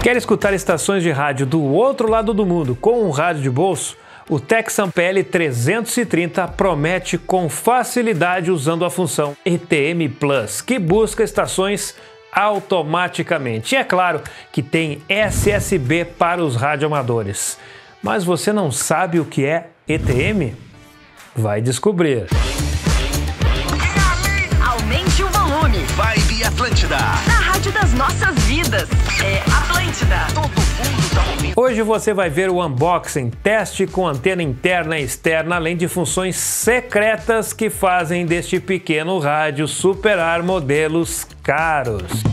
Quer escutar estações de rádio do outro lado do mundo com um rádio de bolso? O Texan PL 330 promete com facilidade usando a função ETM Plus, que busca estações automaticamente. E é claro que tem SSB para os radioamadores. Mas você não sabe o que é ETM? Vai descobrir. Aumente o volume. Vibe Atlântida. Na rádio das nossas vidas. É Atlântida. Todo mundo tá ouvindo. Hoje você vai ver o unboxing, teste com antena interna e externa, além de funções secretas que fazem deste pequeno rádio superar modelos caros.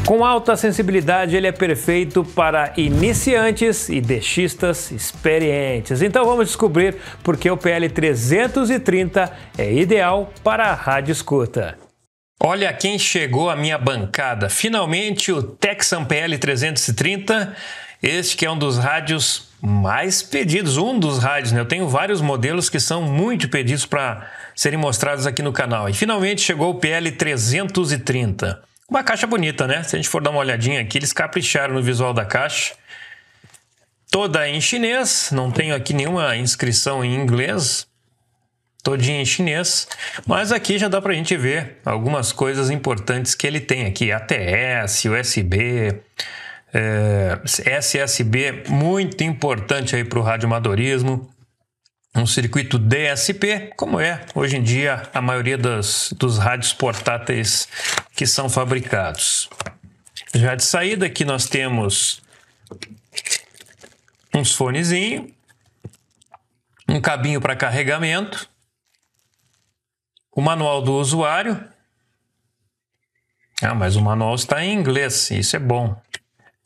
Com alta sensibilidade, ele é perfeito para iniciantes e deixistas experientes. Então vamos descobrir por que o PL 330 é ideal para a rádio escuta. Olha quem chegou à minha bancada. Finalmente o Texan PL 330, este que é um dos rádios mais pedidos, um dos rádios, né? Eu tenho vários modelos que são muito pedidos para serem mostrados aqui no canal. E finalmente chegou o PL 330. Uma caixa bonita, né? Se a gente for dar uma olhadinha aqui, eles capricharam no visual da caixa. Toda em chinês, não tenho aqui nenhuma inscrição em inglês. Todinha em chinês. Mas aqui já dá pra gente ver algumas coisas importantes que ele tem aqui. ATS, USB, SSB, muito importante aí pro radioamadorismo. Um circuito DSP, como é hoje em dia a maioria dos rádios portáteis que são fabricados. Já de saída aqui nós temos uns fonezinhos, um cabinho para carregamento, o manual do usuário. Mas o manual está em inglês, isso é bom.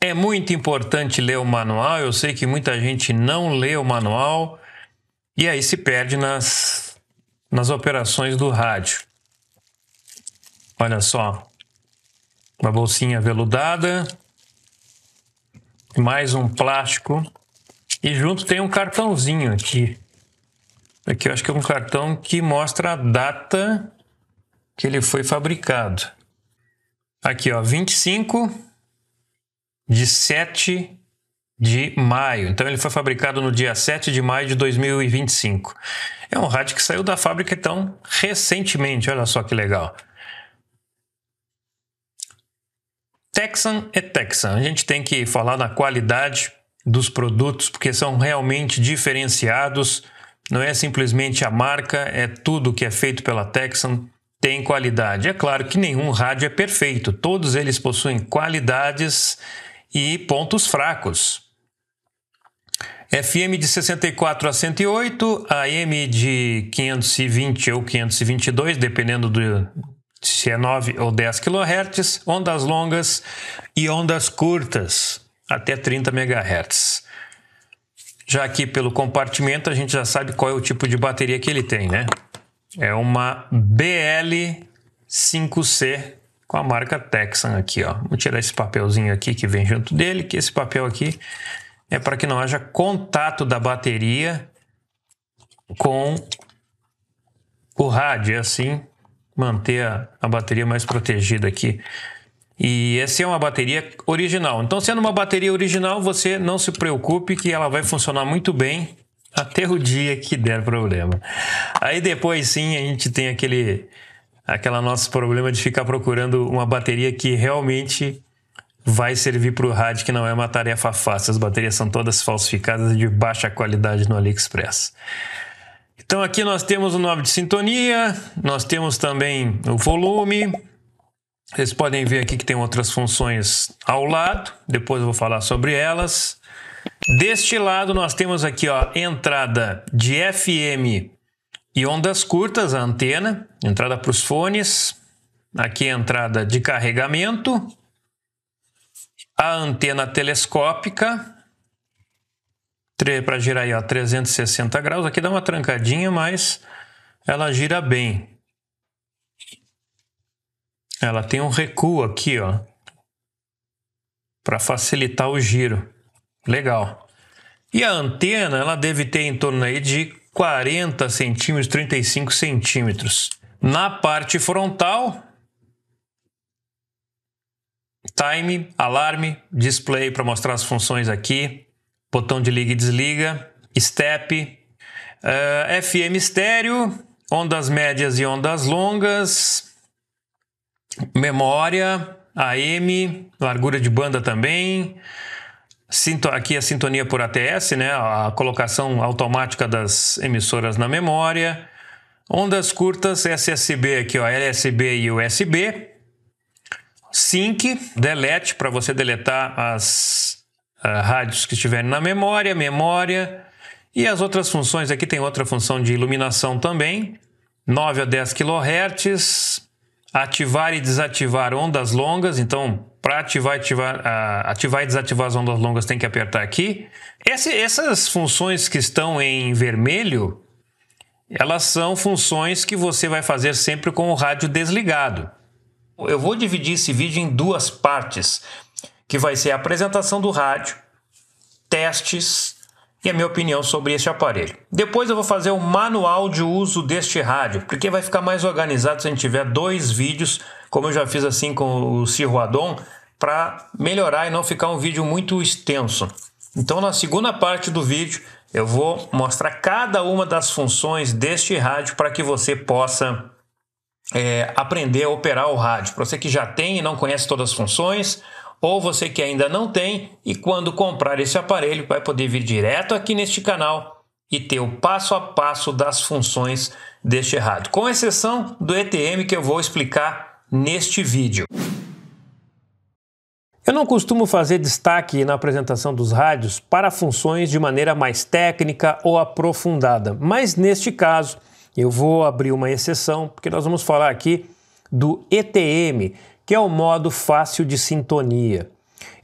É muito importante ler o manual, eu sei que muita gente não lê o manual e aí se perde nas operações do rádio. Olha só, uma bolsinha veludada, mais um plástico e junto tem um cartãozinho aqui. Aqui eu acho que é um cartão que mostra a data que ele foi fabricado. Aqui ó, 25/7 de maio. Então ele foi fabricado no dia 7 de maio de 2025. É um rádio que saiu da fábrica então recentemente, olha só que legal. Texan é Texan. A gente tem que falar na qualidade dos produtos porque são realmente diferenciados. Não é simplesmente a marca, é tudo que é feito pela Texan tem qualidade. É claro que nenhum rádio é perfeito. Todos eles possuem qualidades e pontos fracos. FM de 64 a 108, AM de 520 ou 522, dependendo se é 9 ou 10 kHz, ondas longas e ondas curtas, até 30 MHz. Já aqui pelo compartimento a gente já sabe qual é o tipo de bateria que ele tem, né? É uma BL5C com a marca Texan aqui, ó. Vou tirar esse papelzinho aqui que vem junto dele, que esse papel aqui é para que não haja contato da bateria com o rádio, assim manter a bateria mais protegida aqui. E essa é uma bateria original. Então, sendo uma bateria original, você não se preocupe que ela vai funcionar muito bem até o dia que der problema. Aí depois sim a gente tem aquela nosso problema de ficar procurando uma bateria que realmente vai servir para o rádio, que não é uma tarefa fácil. As baterias são todas falsificadas e de baixa qualidade no AliExpress. Então aqui nós temos o knob de sintonia, nós temos também o volume. Vocês podem ver aqui que tem outras funções ao lado, depois eu vou falar sobre elas. Deste lado nós temos aqui ó, entrada de FM e ondas curtas, a antena, entrada para os fones. Aqui a entrada de carregamento. A antena telescópica, para girar aí, ó, 360 graus. Aqui dá uma trancadinha, mas ela gira bem. Ela tem um recuo aqui, ó, para facilitar o giro. Legal. E a antena, ela deve ter em torno aí de 40 centímetros, 35 centímetros. Na parte frontal, time, alarme, display para mostrar as funções aqui, botão de liga e desliga, step, FM estéreo, ondas médias e ondas longas, memória, AM, largura de banda também, aqui a sintonia por ATS, né? A colocação automática das emissoras na memória, ondas curtas, SSB aqui, ó, LSB e USB, sync, delete para você deletar as rádios que estiverem na memória, e as outras funções aqui tem outra função de iluminação também, 9 a 10 kHz, ativar e desativar ondas longas, então para ativar e desativar as ondas longas tem que apertar aqui. Essas funções que estão em vermelho, elas são funções que você vai fazer sempre com o rádio desligado. Eu vou dividir esse vídeo em duas partes, que vai ser a apresentação do rádio, testes e a minha opinião sobre este aparelho. Depois eu vou fazer o manual de uso deste rádio, porque vai ficar mais organizado se a gente tiver 2 vídeos, como eu já fiz assim com o Sirruadon, para melhorar e não ficar um vídeo muito extenso. Então na segunda parte do vídeo eu vou mostrar cada uma das funções deste rádio para que você possa aprender a operar o rádio. Para você que já tem e não conhece todas as funções, ou você que ainda não tem e quando comprar esse aparelho vai poder vir direto aqui neste canal e ter o passo a passo das funções deste rádio, com exceção do ETM que eu vou explicar neste vídeo. Eu não costumo fazer destaque na apresentação dos rádios para funções de maneira mais técnica ou aprofundada, mas neste caso eu vou abrir uma exceção, porque nós vamos falar aqui do ETM, que é o modo fácil de sintonia.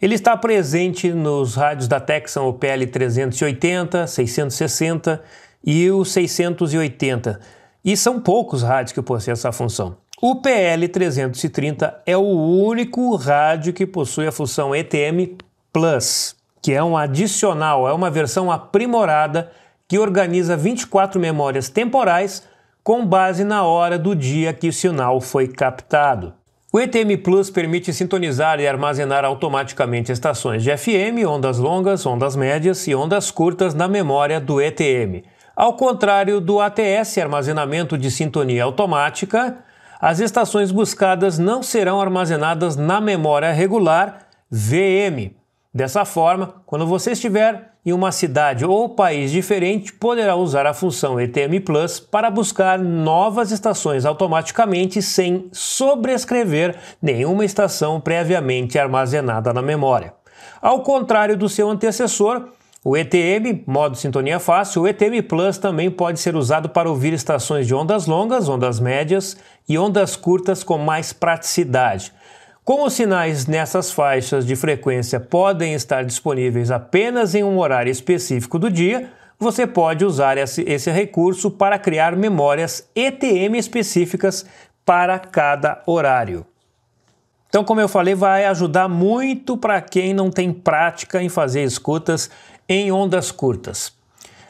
Ele está presente nos rádios da Texan, o PL380, 660 e o 680, e são poucos rádios que possuem essa função. O PL330 é o único rádio que possui a função ETM Plus, que é um adicional, é uma versão aprimorada que organiza 24 memórias temporais com base na hora do dia que o sinal foi captado. O ETM Plus permite sintonizar e armazenar automaticamente estações de FM, ondas longas, ondas médias e ondas curtas na memória do ETM. Ao contrário do ATS, armazenamento de sintonia automática, as estações buscadas não serão armazenadas na memória regular VM. Dessa forma, quando você estiver em uma cidade ou país diferente, poderá usar a função ETM Plus para buscar novas estações automaticamente sem sobrescrever nenhuma estação previamente armazenada na memória. Ao contrário do seu antecessor, o ETM, modo sintonia fácil, o ETM Plus também pode ser usado para ouvir estações de ondas longas, ondas médias e ondas curtas com mais praticidade. Como os sinais nessas faixas de frequência podem estar disponíveis apenas em um horário específico do dia, você pode usar esse recurso para criar memórias ETM específicas para cada horário. Então, como eu falei, vai ajudar muito para quem não tem prática em fazer escutas em ondas curtas.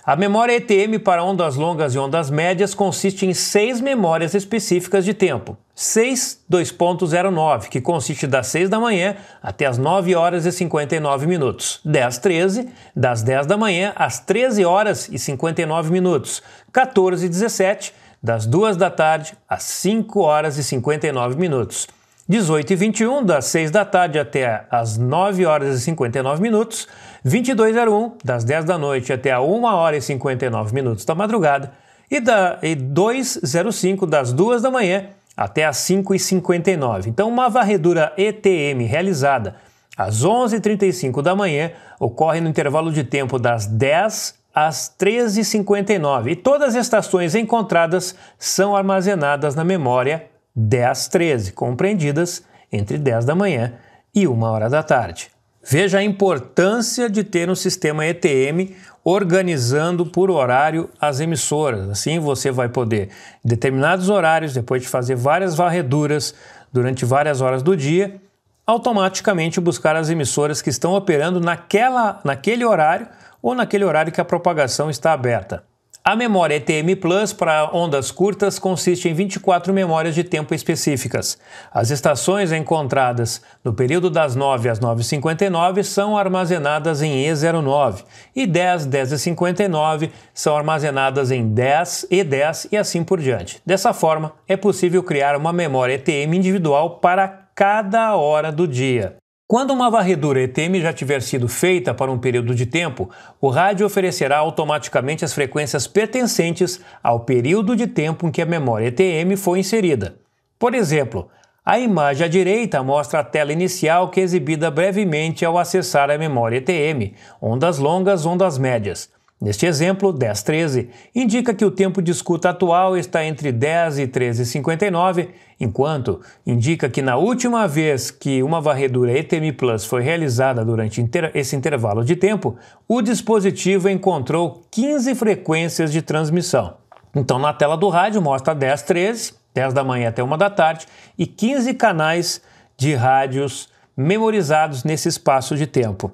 A memória ETM para ondas longas e ondas médias consiste em 6 memórias específicas de tempo. 6:2.09, que consiste das 6 da manhã até as 9 horas e 59 minutos. 10:13, das 10 da manhã às 13 horas e 59 minutos. 14:17, das 2 da tarde às 5 horas e 59 minutos. 18:21, das 6 da tarde até as 9 horas e 59 minutos. 22:01, das 10 da noite até a 1 hora e 59 minutos da madrugada. E 2:05, das 2 da manhã até as 5h59. Então, uma varredura ETM realizada às 11h35 da manhã ocorre no intervalo de tempo das 10 às 13h59 e todas as estações encontradas são armazenadas na memória 10:13, compreendidas entre 10 da manhã e 1 hora da tarde. Veja a importância de ter um sistema ETM organizando por horário as emissoras. Assim você vai poder, em determinados horários, depois de fazer várias varreduras durante várias horas do dia, automaticamente buscar as emissoras que estão operando naquele horário ou naquele horário que a propagação está aberta. A memória ETM Plus para ondas curtas consiste em 24 memórias de tempo específicas. As estações encontradas no período das 9 às 9h59 são armazenadas em E09 e 10, 10h59 são armazenadas em 10, E10 e assim por diante. Dessa forma, é possível criar uma memória ETM individual para cada hora do dia. Quando uma varredura ETM já tiver sido feita para um período de tempo, o rádio oferecerá automaticamente as frequências pertencentes ao período de tempo em que a memória ETM foi inserida. Por exemplo, a imagem à direita mostra a tela inicial que é exibida brevemente ao acessar a memória ETM, ondas longas, ondas médias. Neste exemplo, 10:13 indica que o tempo de escuta atual está entre 10 e 13h59, enquanto indica que na última vez que uma varredura ETM Plus foi realizada durante esse intervalo de tempo, o dispositivo encontrou 15 frequências de transmissão. Então, na tela do rádio mostra 10:13, 10 da manhã até 1 da tarde, e 15 canais de rádios memorizados nesse espaço de tempo.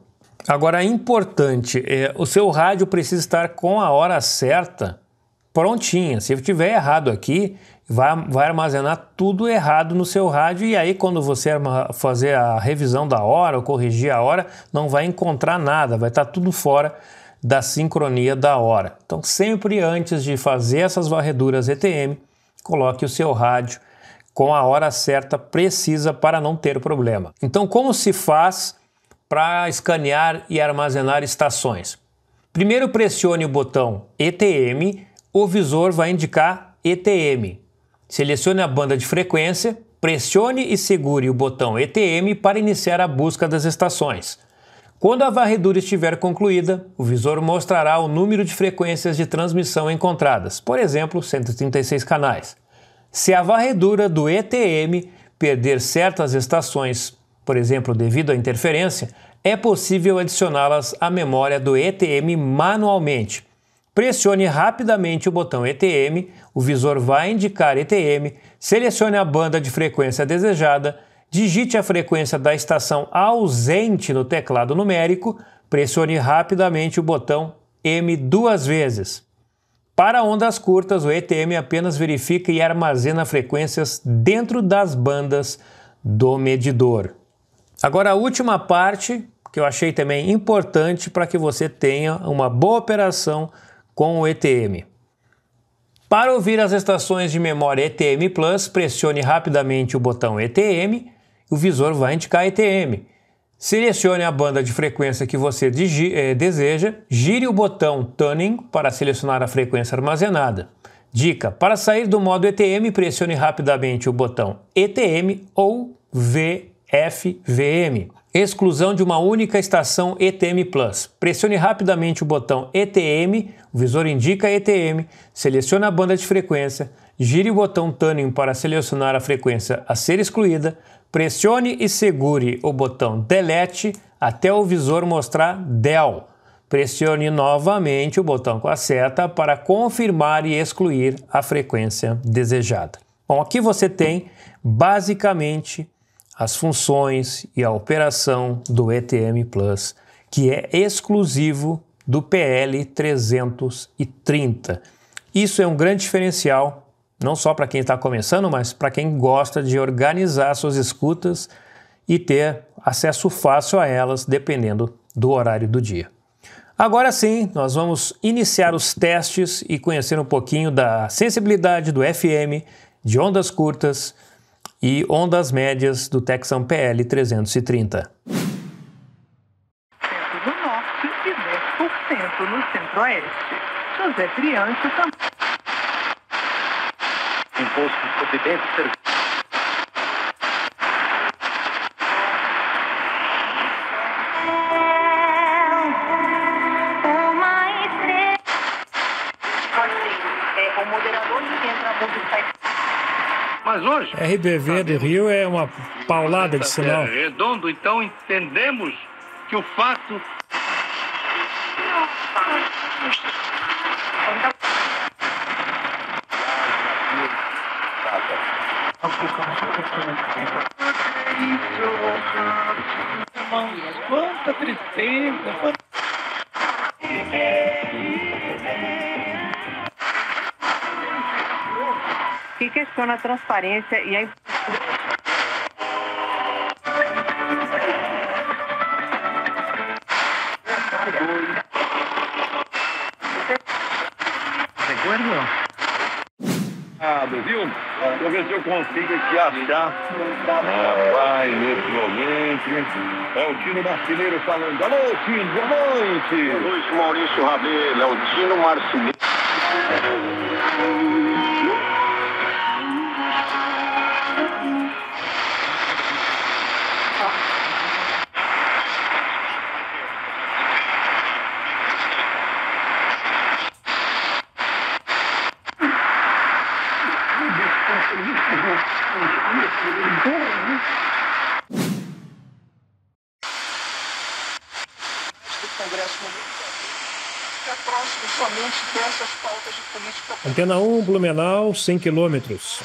Agora, importante, o seu rádio precisa estar com a hora certa prontinha. Se tiver errado aqui, vai armazenar tudo errado no seu rádio e aí quando você fazer a revisão da hora ou corrigir a hora, não vai encontrar nada, vai estar tudo fora da sincronia da hora. Então, sempre antes de fazer essas varreduras ETM, coloque o seu rádio com a hora certa precisa para não ter problema. Então, como se faz para escanear e armazenar estações? Primeiro pressione o botão ETM, o visor vai indicar ETM. Selecione a banda de frequência, pressione e segure o botão ETM para iniciar a busca das estações. Quando a varredura estiver concluída, o visor mostrará o número de frequências de transmissão encontradas, por exemplo, 136 canais. Se a varredura do ETM perder certas estações, por exemplo, devido à interferência, é possível adicioná-las à memória do ETM manualmente. Pressione rapidamente o botão ETM, o visor vai indicar ETM, selecione a banda de frequência desejada, digite a frequência da estação ausente no teclado numérico, pressione rapidamente o botão M 2 vezes. Para ondas curtas, o ETM apenas verifica e armazena frequências dentro das bandas do medidor. Agora, a última parte, que eu achei também importante para que você tenha uma boa operação com o ETM. Para ouvir as estações de memória ETM Plus, pressione rapidamente o botão ETM, o visor vai indicar ETM. Selecione a banda de frequência que você deseja, gire o botão Tuning para selecionar a frequência armazenada. Dica: para sair do modo ETM, pressione rapidamente o botão ETM ou VFVM. Exclusão de uma única estação ETM Plus. Pressione rapidamente o botão ETM, o visor indica ETM, selecione a banda de frequência, gire o botão Tuning para selecionar a frequência a ser excluída, pressione e segure o botão Delete até o visor mostrar Del. Pressione novamente o botão com a seta para confirmar e excluir a frequência desejada. Bom, aqui você tem basicamente as funções e a operação do ETM Plus, que é exclusivo do PL330. Isso é um grande diferencial, não só para quem está começando, mas para quem gosta de organizar suas escutas e ter acesso fácil a elas, dependendo do horário do dia. Agora sim, nós vamos iniciar os testes e conhecer um pouquinho da sensibilidade do FM, de ondas curtas e ondas médias do Tecsan PL330. No norte e 10% no centro-oeste. José Criança também. Imposto sobre bens e serviços. O moderador que entra a música. Mas hoje... RBV do Rio é uma paulada de sinal. É redondo, então entendemos que o fato... Quanta tristeza! que questiona a transparência e a Viu? Vou ver se eu consigo aqui achar. Rapaz, nesse momento. É o Tino Marceneiro falando. Alô, Tino, boa noite. Boa noite, Maurício Rabelo. É o Tino Marceneiro. Antena 1, Blumenau, 100 quilômetros.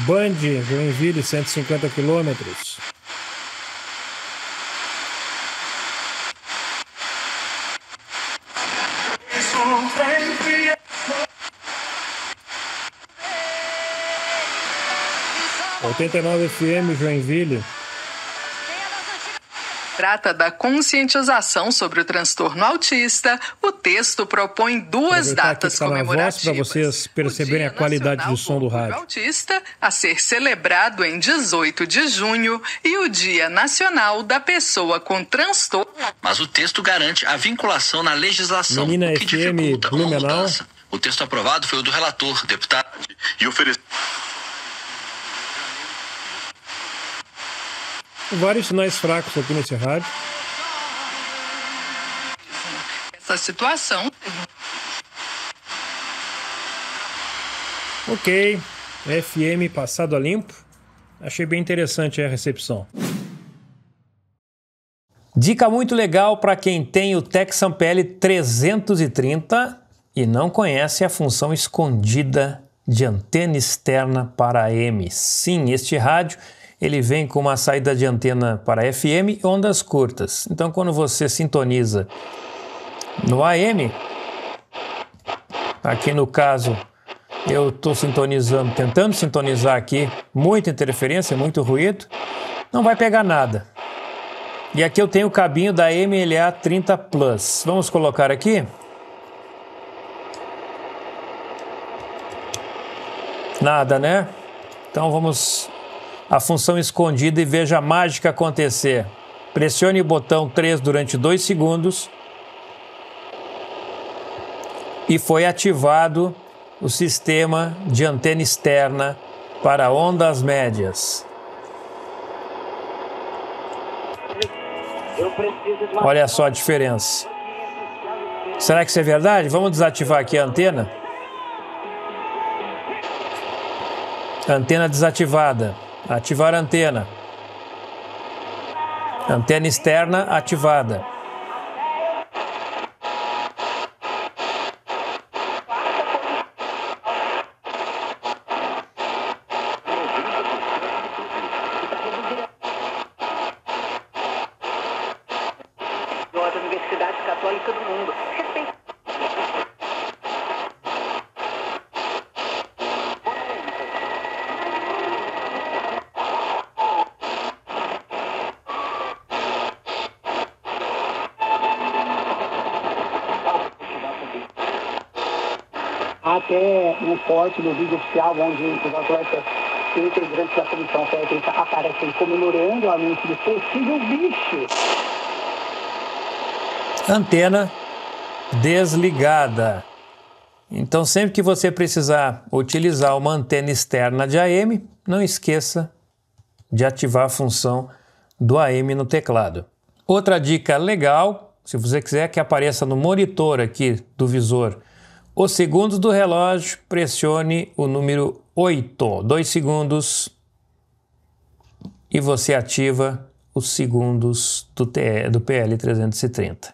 Band, Joinville, 150 quilômetros. ...89 FM, Joinville. Trata da conscientização sobre o transtorno autista. O texto propõe duas datas comemorativas. Para vocês perceberem a qualidade do som do rádio. Autista, a ser celebrado em 18 de junho, e o Dia Nacional da Pessoa com Transtorno. Mas o texto garante a vinculação na legislação, Menina o que FM, dificulta uma Blumenau. mudança. O texto aprovado foi o do relator, deputado, e ofereceu. Vários sinais fracos aqui nesse rádio. Essa situação. Ok, FM passado a limpo. Achei bem interessante a recepção. Dica muito legal para quem tem o Texan PL 330 e não conhece a função escondida de antena externa para AM. Sim, este rádio ele vem com uma saída de antena para FM e ondas curtas. Então, quando você sintoniza no AM, aqui no caso, eu estou tentando sintonizar aqui, muita interferência, muito ruído, não vai pegar nada. E aqui eu tenho o cabinho da MLA 30 Plus. Vamos colocar aqui. Nada, né? Então vamos a função escondida e veja a mágica acontecer. Pressione o botão 3 durante 2 segundos e foi ativado o sistema de antena externa para ondas médias. Olha só a diferença. Será que isso é verdade? Vamos desativar aqui a antena. Antena desativada. Ativar a antena. Antena externa ativada. da Universidade Católica do Mundo. Até um corte do vídeo oficial, onde os atletas e integrantes da comissão técnica aparecem comemorando o anúncio do possível bicho. Antena desligada. Então, sempre que você precisar utilizar uma antena externa de AM, não esqueça de ativar a função do AM no teclado. Outra dica legal, se você quiser que apareça no monitor aqui do visor os segundos do relógio, pressione o número 8, 2 segundos, e você ativa os segundos do PL 330.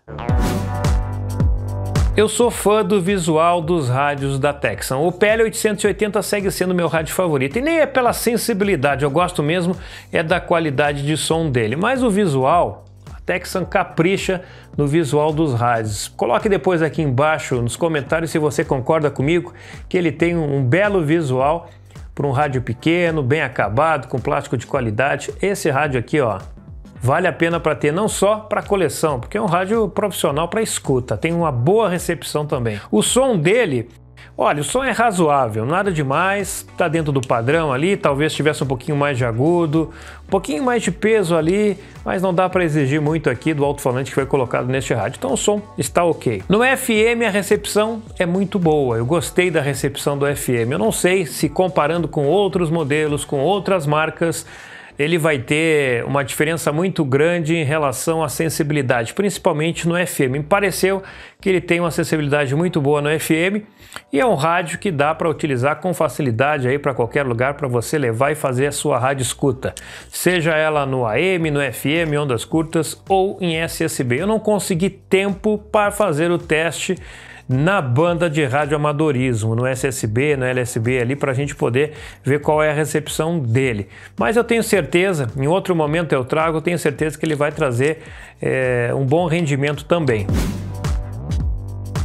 Eu sou fã do visual dos rádios da Texan. O PL 880 segue sendo meu rádio favorito, e nem é pela sensibilidade, eu gosto mesmo é da qualidade de som dele, mas o visual, a Texan capricha no visual dos rádios. Coloque depois aqui embaixo nos comentários se você concorda comigo que ele tem um belo visual para um rádio pequeno, bem acabado, com plástico de qualidade. Esse rádio aqui, ó, vale a pena para ter, não só para coleção, porque é um rádio profissional para escuta, tem uma boa recepção também. O som dele, olha, o som é razoável, nada demais, tá dentro do padrão ali, talvez tivesse um pouquinho mais de agudo, um pouquinho mais de peso ali, mas não dá para exigir muito aqui do alto-falante que foi colocado neste rádio, então o som está ok. No FM a recepção é muito boa, eu gostei da recepção do FM, eu não sei se comparando com outros modelos, com outras marcas, ele vai ter uma diferença muito grande em relação à sensibilidade, principalmente no FM. Me pareceu que ele tem uma sensibilidade muito boa no FM e é um rádio que dá para utilizar com facilidade aí para qualquer lugar para você levar e fazer a sua rádio escuta, seja ela no AM, no FM, ondas curtas ou em SSB. Eu não consegui tempo para fazer o teste na banda de radioamadorismo, no SSB, no LSB ali, para a gente poder ver qual é a recepção dele. Mas eu tenho certeza, em outro momento eu trago, eu tenho certeza que ele vai trazer um bom rendimento também.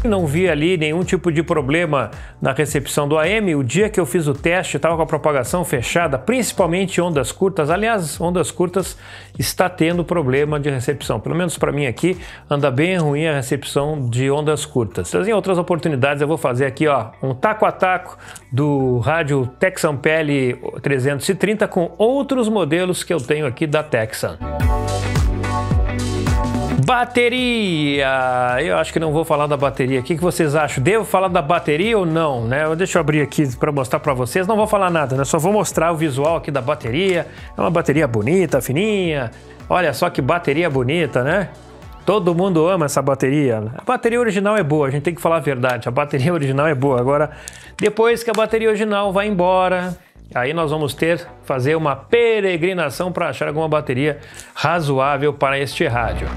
Não vi ali nenhum tipo de problema na recepção do AM. O dia que eu fiz o teste estava com a propagação fechada, principalmente ondas curtas. Aliás, ondas curtas está tendo problema de recepção. Pelo menos para mim aqui anda bem ruim a recepção de ondas curtas. Em outras oportunidades eu vou fazer aqui, ó, um taco a taco do rádio Texan PL 330 com outros modelos que eu tenho aqui da Texan. Bateria! Eu acho que não vou falar da bateria. O que vocês acham? Devo falar da bateria ou não? Né? Deixa eu abrir aqui para mostrar para vocês. Não vou falar nada, né? Só vou mostrar o visual aqui da bateria. É uma bateria bonita, fininha. Olha só que bateria bonita, né? Todo mundo ama essa bateria. A bateria original é boa, a gente tem que falar a verdade. A bateria original é boa. Agora, depois que a bateria original vai embora, aí nós vamos fazer uma peregrinação para achar alguma bateria razoável para este rádio.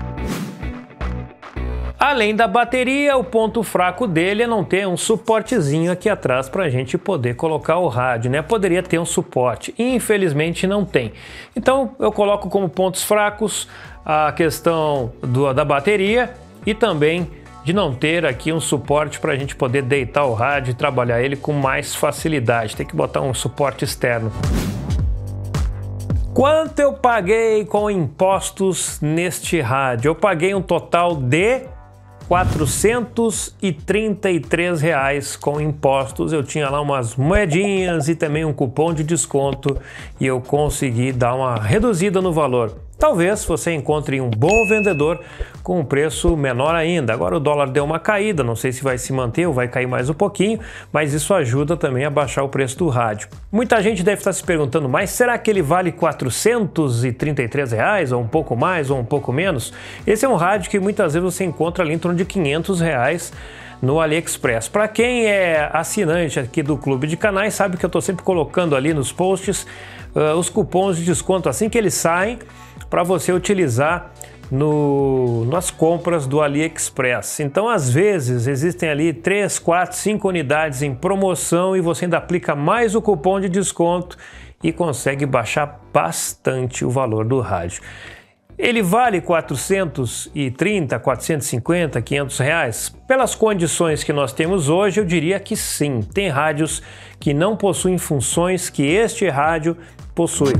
Além da bateria, o ponto fraco dele é não ter um suportezinho aqui atrás para a gente poder colocar o rádio, né? Poderia ter um suporte, infelizmente não tem. Então eu coloco como pontos fracos a questão da bateria e também de não ter aqui um suporte para a gente poder deitar o rádio e trabalhar ele com mais facilidade. Tem que botar um suporte externo. Quanto eu paguei com impostos neste rádio? Eu paguei um total de R$ 433 com impostos. Eu tinha lá umas moedinhas e também um cupom de desconto e eu consegui dar uma reduzida no valor. Talvez você encontre um bom vendedor com um preço menor ainda. Agora o dólar deu uma caída, não sei se vai se manter ou vai cair mais um pouquinho, mas isso ajuda também a baixar o preço do rádio. Muita gente deve estar se perguntando, mas será que ele vale R$ 433 ou um pouco mais ou um pouco menos? Esse é um rádio que muitas vezes você encontra ali em torno de R$ 500 no AliExpress. Para quem é assinante aqui do Clube de Canais, sabe que eu estou sempre colocando ali nos posts os cupons de desconto assim que eles saem, para você utilizar nas compras do AliExpress. Então, às vezes, existem ali 3, 4, 5 unidades em promoção e você ainda aplica mais o cupom de desconto e consegue baixar bastante o valor do rádio. Ele vale 430, 450, 500 reais? Pelas condições que nós temos hoje, eu diria que sim. Tem rádios que não possuem funções que este rádio possui.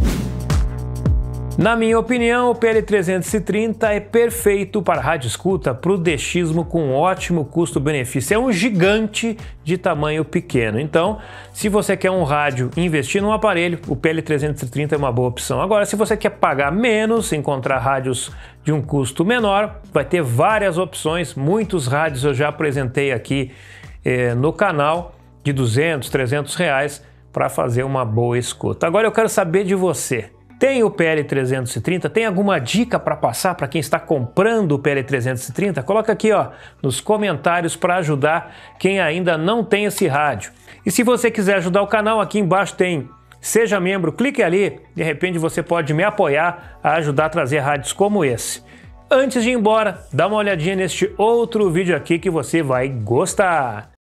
Na minha opinião, o PL330 é perfeito para rádio escuta, para o dechismo com um ótimo custo-benefício. É um gigante de tamanho pequeno. Então, se você quer um rádio e investir num aparelho, o PL330 é uma boa opção. Agora, se você quer pagar menos, encontrar rádios de um custo menor, vai ter várias opções. Muitos rádios eu já apresentei aqui no canal de 200, 300 reais para fazer uma boa escuta. Agora eu quero saber de você. Tem o PL330? Tem alguma dica para passar para quem está comprando o PL330? Coloca aqui, ó, nos comentários para ajudar quem ainda não tem esse rádio. E se você quiser ajudar o canal, aqui embaixo tem Seja Membro, clique ali, de repente você pode me apoiar a ajudar a trazer rádios como esse. Antes de ir embora, dá uma olhadinha neste outro vídeo aqui que você vai gostar.